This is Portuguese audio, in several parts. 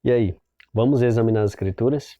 E aí, vamos examinar as Escrituras?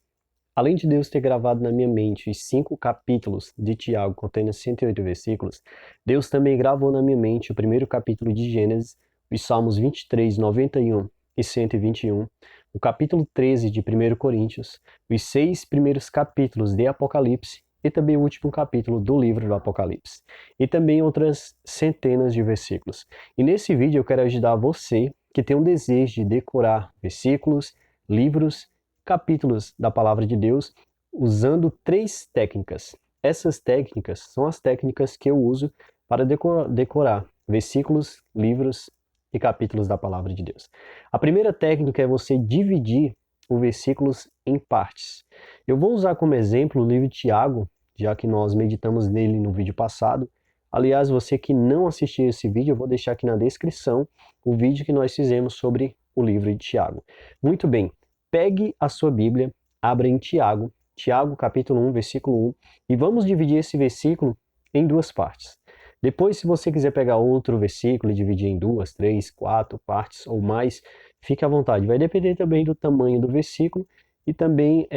Além de Deus ter gravado na minha mente os 5 capítulos de Tiago, contendo 108 versículos, Deus também gravou na minha mente o primeiro capítulo de Gênesis, os Salmos 23, 91 e 121, o capítulo 13 de 1 Coríntios, os 6 primeiros capítulos de Apocalipse e também o último capítulo do livro do Apocalipse, e também outras centenas de versículos. E nesse vídeo eu quero ajudar você que tem um desejo de decorar versículos, livros, capítulos da Palavra de Deus, usando 3 técnicas. Essas técnicas são as técnicas que eu uso para decorar versículos, livros e capítulos da Palavra de Deus. A primeira técnica é você dividir os versículos em partes. Eu vou usar como exemplo o livro de Tiago, já que nós meditamos nele no vídeo passado. Aliás, você que não assistiu esse vídeo, eu vou deixar aqui na descrição o vídeo que nós fizemos sobre o livro de Tiago. Muito bem, pegue a sua Bíblia, abra em Tiago, Tiago capítulo 1, versículo 1, e vamos dividir esse versículo em 2 partes. Depois, se você quiser pegar outro versículo e dividir em 2, 3, 4 partes ou mais, fique à vontade. Vai depender também do tamanho do versículo e também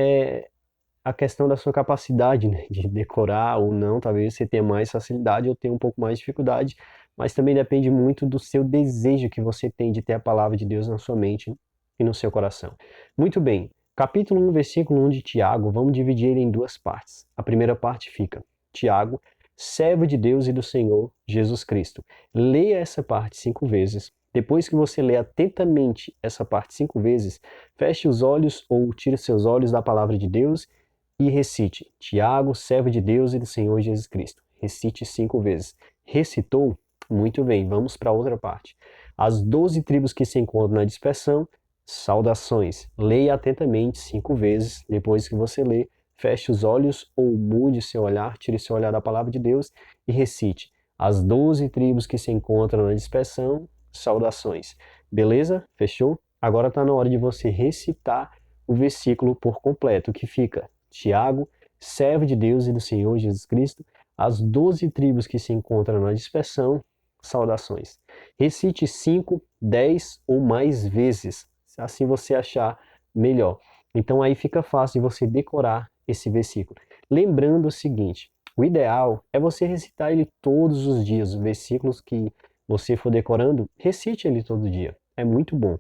a questão da sua capacidade, né, de decorar ou não. Talvez você tenha mais facilidade ou tenha um pouco mais de dificuldade, mas também depende muito do seu desejo que você tem de ter a palavra de Deus na sua mente e no seu coração. Muito bem, capítulo 1, versículo 1 de Tiago, vamos dividir ele em 2 partes. A primeira parte fica: Tiago, servo de Deus e do Senhor Jesus Cristo. Leia essa parte 5 vezes. Depois que você lê atentamente essa parte 5 vezes, feche os olhos ou tire seus olhos da palavra de Deus e recite: Tiago, servo de Deus e do Senhor Jesus Cristo. Recite 5 vezes. Recitou? Muito bem, vamos para outra parte. As 12 tribos que se encontram na dispersão, saudações. Leia atentamente 5 vezes. Depois que você lê, feche os olhos ou mude seu olhar, tire seu olhar da palavra de Deus e recite: as 12 tribos que se encontram na dispersão, saudações. Beleza? Fechou? Agora está na hora de você recitar o versículo por completo, que fica: Tiago, servo de Deus e do Senhor Jesus Cristo, as 12 tribos que se encontram na dispersão, saudações. Recite 5, 10 ou mais vezes, se assim você achar melhor. Então aí fica fácil de você decorar esse versículo. Lembrando o seguinte: o ideal é você recitar ele todos os dias. Os versículos que você for decorando, recite ele todo dia. É muito bom.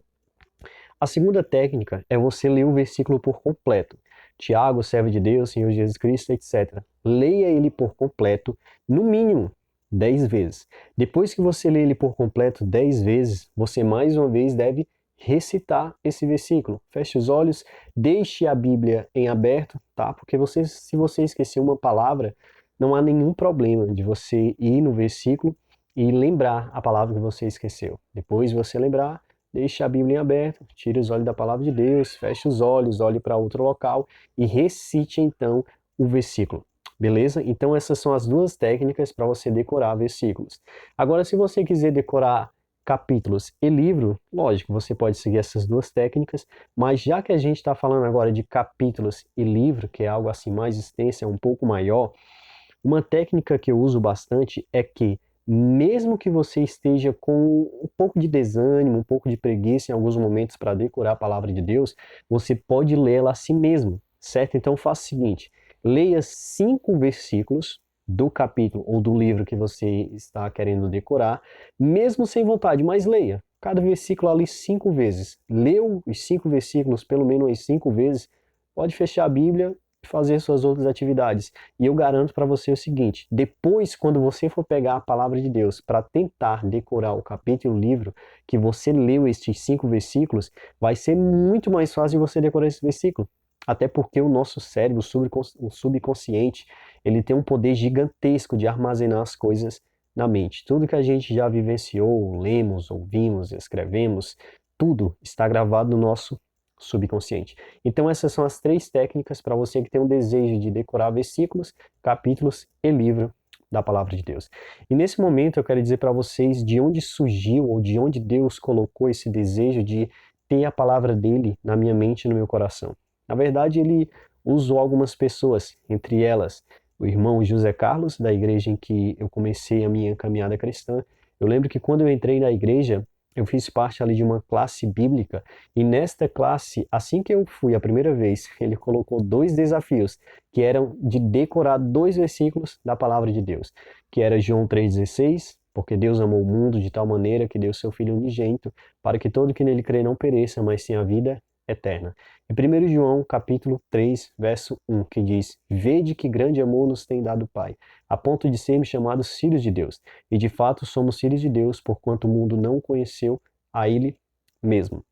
A segunda técnica é você ler o versículo por completo. Tiago, servo de Deus, Senhor Jesus Cristo, etc. Leia ele por completo, no mínimo 10 vezes. Depois que você lê ele por completo 10 vezes, você mais uma vez deve recitar esse versículo. Feche os olhos, deixe a Bíblia em aberto, tá? Porque se você esquecer uma palavra, não há nenhum problema de você ir no versículo e lembrar a palavra que você esqueceu. Depois de você lembrar, deixe a Bíblia em aberto, tire os olhos da palavra de Deus, feche os olhos, olhe para outro local e recite então o versículo. Beleza? Então essas são as 2 técnicas para você decorar versículos. Agora, se você quiser decorar capítulos e livro, lógico, você pode seguir essas 2 técnicas, mas já que a gente está falando agora de capítulos e livro, que é algo assim mais extenso, é um pouco maior, uma técnica que eu uso bastante é que, mesmo que você esteja com um pouco de desânimo, um pouco de preguiça em alguns momentos para decorar a palavra de Deus, você pode lê-la a si mesmo, certo? Então faça o seguinte: leia 5 versículos do capítulo ou do livro que você está querendo decorar, mesmo sem vontade, mas leia. Cada versículo ali 5 vezes. Leu os 5 versículos pelo menos as 5 vezes, pode fechar a Bíblia fazer suas outras atividades. E eu garanto para você o seguinte: depois, quando você for pegar a palavra de Deus para tentar decorar o capítulo e o livro que você leu estes 5 versículos, vai ser muito mais fácil de você decorar esse versículo. Até porque o nosso cérebro, o subconsciente, ele tem um poder gigantesco de armazenar as coisas na mente. Tudo que a gente já vivenciou, lemos, ouvimos, escrevemos, tudo está gravado no nosso subconsciente. Então essas são as 3 técnicas para você que tem um desejo de decorar versículos, capítulos e livro da palavra de Deus. E nesse momento eu quero dizer para vocês de onde surgiu ou de onde Deus colocou esse desejo de ter a palavra dele na minha mente e no meu coração. Na verdade, ele usou algumas pessoas, entre elas o irmão José Carlos, da igreja em que eu comecei a minha caminhada cristã. Eu lembro que quando eu entrei na igreja, eu fiz parte ali de uma classe bíblica, e nesta classe, assim que eu fui a primeira vez, ele colocou 2 desafios, que eram de decorar 2 versículos da palavra de Deus, que era João 3,16, porque Deus amou o mundo de tal maneira que deu seu Filho unigênito, para que todo que nele crê não pereça, mas tenha vida eterna. E 1 João, capítulo 3, verso 1, que diz: Vede que grande amor nos tem dado o Pai, a ponto de sermos chamados filhos de Deus. E de fato somos filhos de Deus, porquanto o mundo não conheceu a Ele mesmo.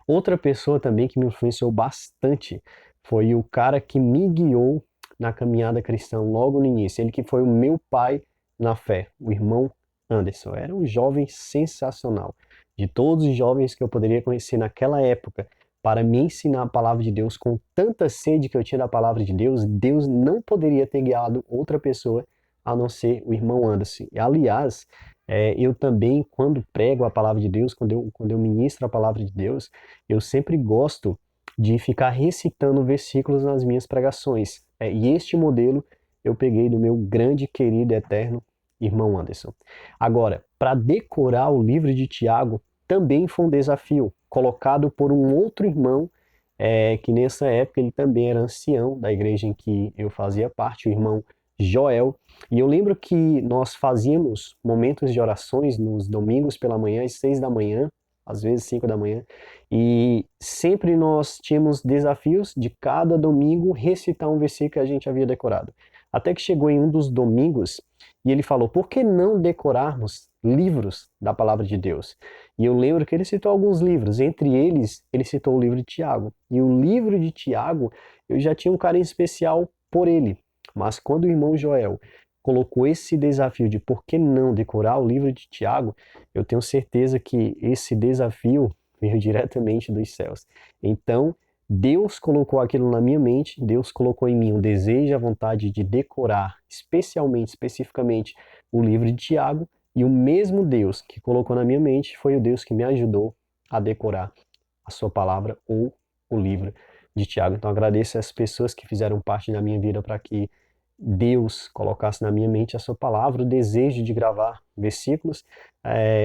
Outra pessoa também que me influenciou bastante foi o cara que me guiou na caminhada cristã logo no início. Ele que foi o meu pai na fé, o irmão Anderson. Era um jovem sensacional. De todos os jovens que eu poderia conhecer naquela época, para me ensinar a palavra de Deus com tanta sede que eu tinha da palavra de Deus, Deus não poderia ter guiado outra pessoa a não ser o irmão Anderson. E, aliás, eu também, quando prego a palavra de Deus, quando eu ministro a palavra de Deus, eu sempre gosto de ficar recitando versículos nas minhas pregações. E este modelo eu peguei do meu grande, querido, eterno irmão Anderson. Agora, para decorar o livro de Tiago, também foi um desafio, colocado por um outro irmão, que nessa época ele também era ancião da igreja em que eu fazia parte, o irmão Joel. E eu lembro que nós fazíamos momentos de orações nos domingos pela manhã, às 6 da manhã, às vezes 5 da manhã, e sempre nós tínhamos desafios de cada domingo recitar um versículo que a gente havia decorado. Até que chegou em um dos domingos e ele falou: por que não decorarmos livros da palavra de Deus? E eu lembro que ele citou alguns livros, entre eles ele citou o livro de Tiago. E o livro de Tiago eu já tinha um carinho especial por ele, mas quando o irmão Joel colocou esse desafio de por que não decorar o livro de Tiago, eu tenho certeza que esse desafio veio diretamente dos céus. Então, Deus colocou aquilo na minha mente, Deus colocou em mim o desejo e a vontade de decorar, especificamente, o livro de Tiago, e o mesmo Deus que colocou na minha mente foi o Deus que me ajudou a decorar a sua palavra ou o livro de Tiago. Então, agradeço as pessoas que fizeram parte da minha vida para que Deus colocasse na minha mente a sua palavra, o desejo de gravar versículos.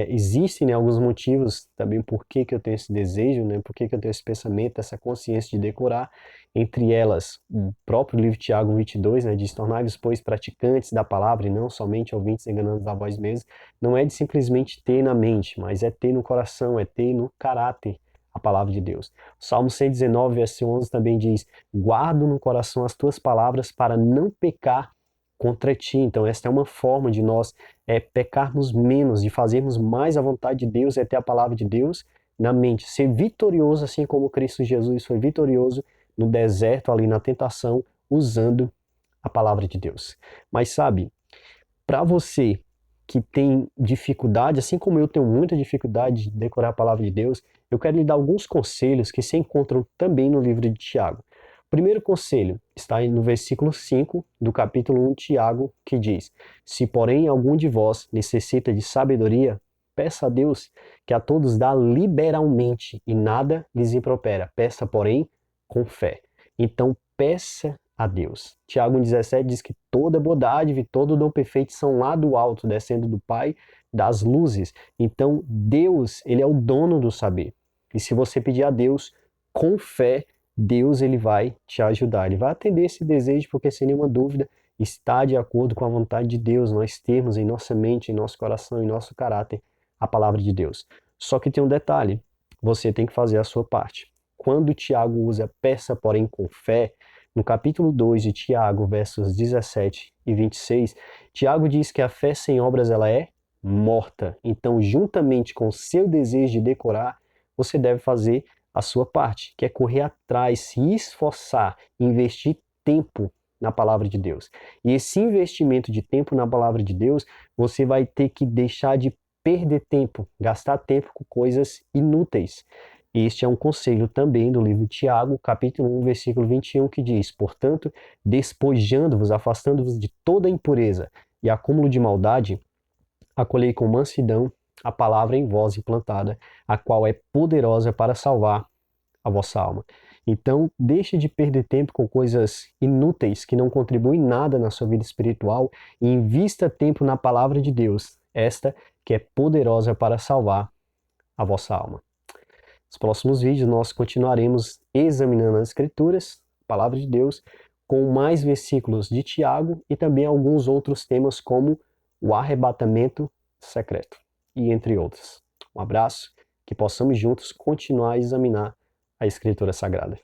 Existem, né, alguns motivos também por que eu tenho esse desejo, né, por que eu tenho esse pensamento, essa consciência de decorar. Entre elas, o próprio livro de Tiago 22, né, diz: tornai-vos, pois, praticantes da palavra e não somente ouvintes enganando a vós mesmos. Não é de simplesmente ter na mente, mas é ter no coração, é ter no caráter a palavra de Deus. Salmo 119, verso 11 também diz: guardo no coração as tuas palavras para não pecar contra ti. Então esta é uma forma de nós pecarmos menos, de fazermos mais a vontade de Deus, é ter a palavra de Deus na mente, ser vitorioso assim como Cristo Jesus foi vitorioso no deserto, ali na tentação, usando a palavra de Deus. Mas sabe, para você que tem dificuldade, assim como eu tenho muita dificuldade de decorar a palavra de Deus, eu quero lhe dar alguns conselhos que se encontram também no livro de Tiago. O primeiro conselho está no versículo 5 do capítulo 1 de Tiago, que diz: se porém algum de vós necessita de sabedoria, peça a Deus, que a todos dá liberalmente e nada lhes impropera. Peça, porém, com fé. Então, peça a Deus. Tiago 1,17 diz que toda boa dádiva e todo dom perfeito são lá do alto, descendo do Pai das luzes. Então, Deus, ele é o dono do saber. E se você pedir a Deus com fé, Deus, ele vai te ajudar. Ele vai atender esse desejo, porque sem nenhuma dúvida está de acordo com a vontade de Deus nós termos em nossa mente, em nosso coração, em nosso caráter a palavra de Deus. Só que tem um detalhe: você tem que fazer a sua parte. Quando Tiago usa peça, porém com fé, no capítulo 2 de Tiago, versos 17 e 26, Tiago diz que a fé sem obras ela é morta. Então, juntamente com o seu desejo de decorar, você deve fazer a sua parte, que é correr atrás, se esforçar, investir tempo na palavra de Deus. E esse investimento de tempo na palavra de Deus, você vai ter que deixar de perder tempo, gastar tempo com coisas inúteis. Este é um conselho também do livro de Tiago, capítulo 1, versículo 21, que diz: portanto, despojando-vos, afastando-vos de toda impureza e acúmulo de maldade, acolhei com mansidão a palavra em vós implantada, a qual é poderosa para salvar a vossa alma. Então, deixe de perder tempo com coisas inúteis que não contribuem nada na sua vida espiritual e invista tempo na palavra de Deus, esta que é poderosa para salvar a vossa alma. Nos próximos vídeos nós continuaremos examinando as Escrituras, a Palavra de Deus, com mais versículos de Tiago e também alguns outros temas como o arrebatamento secreto e entre outros. Um abraço, que possamos juntos continuar a examinar a Escritura Sagrada.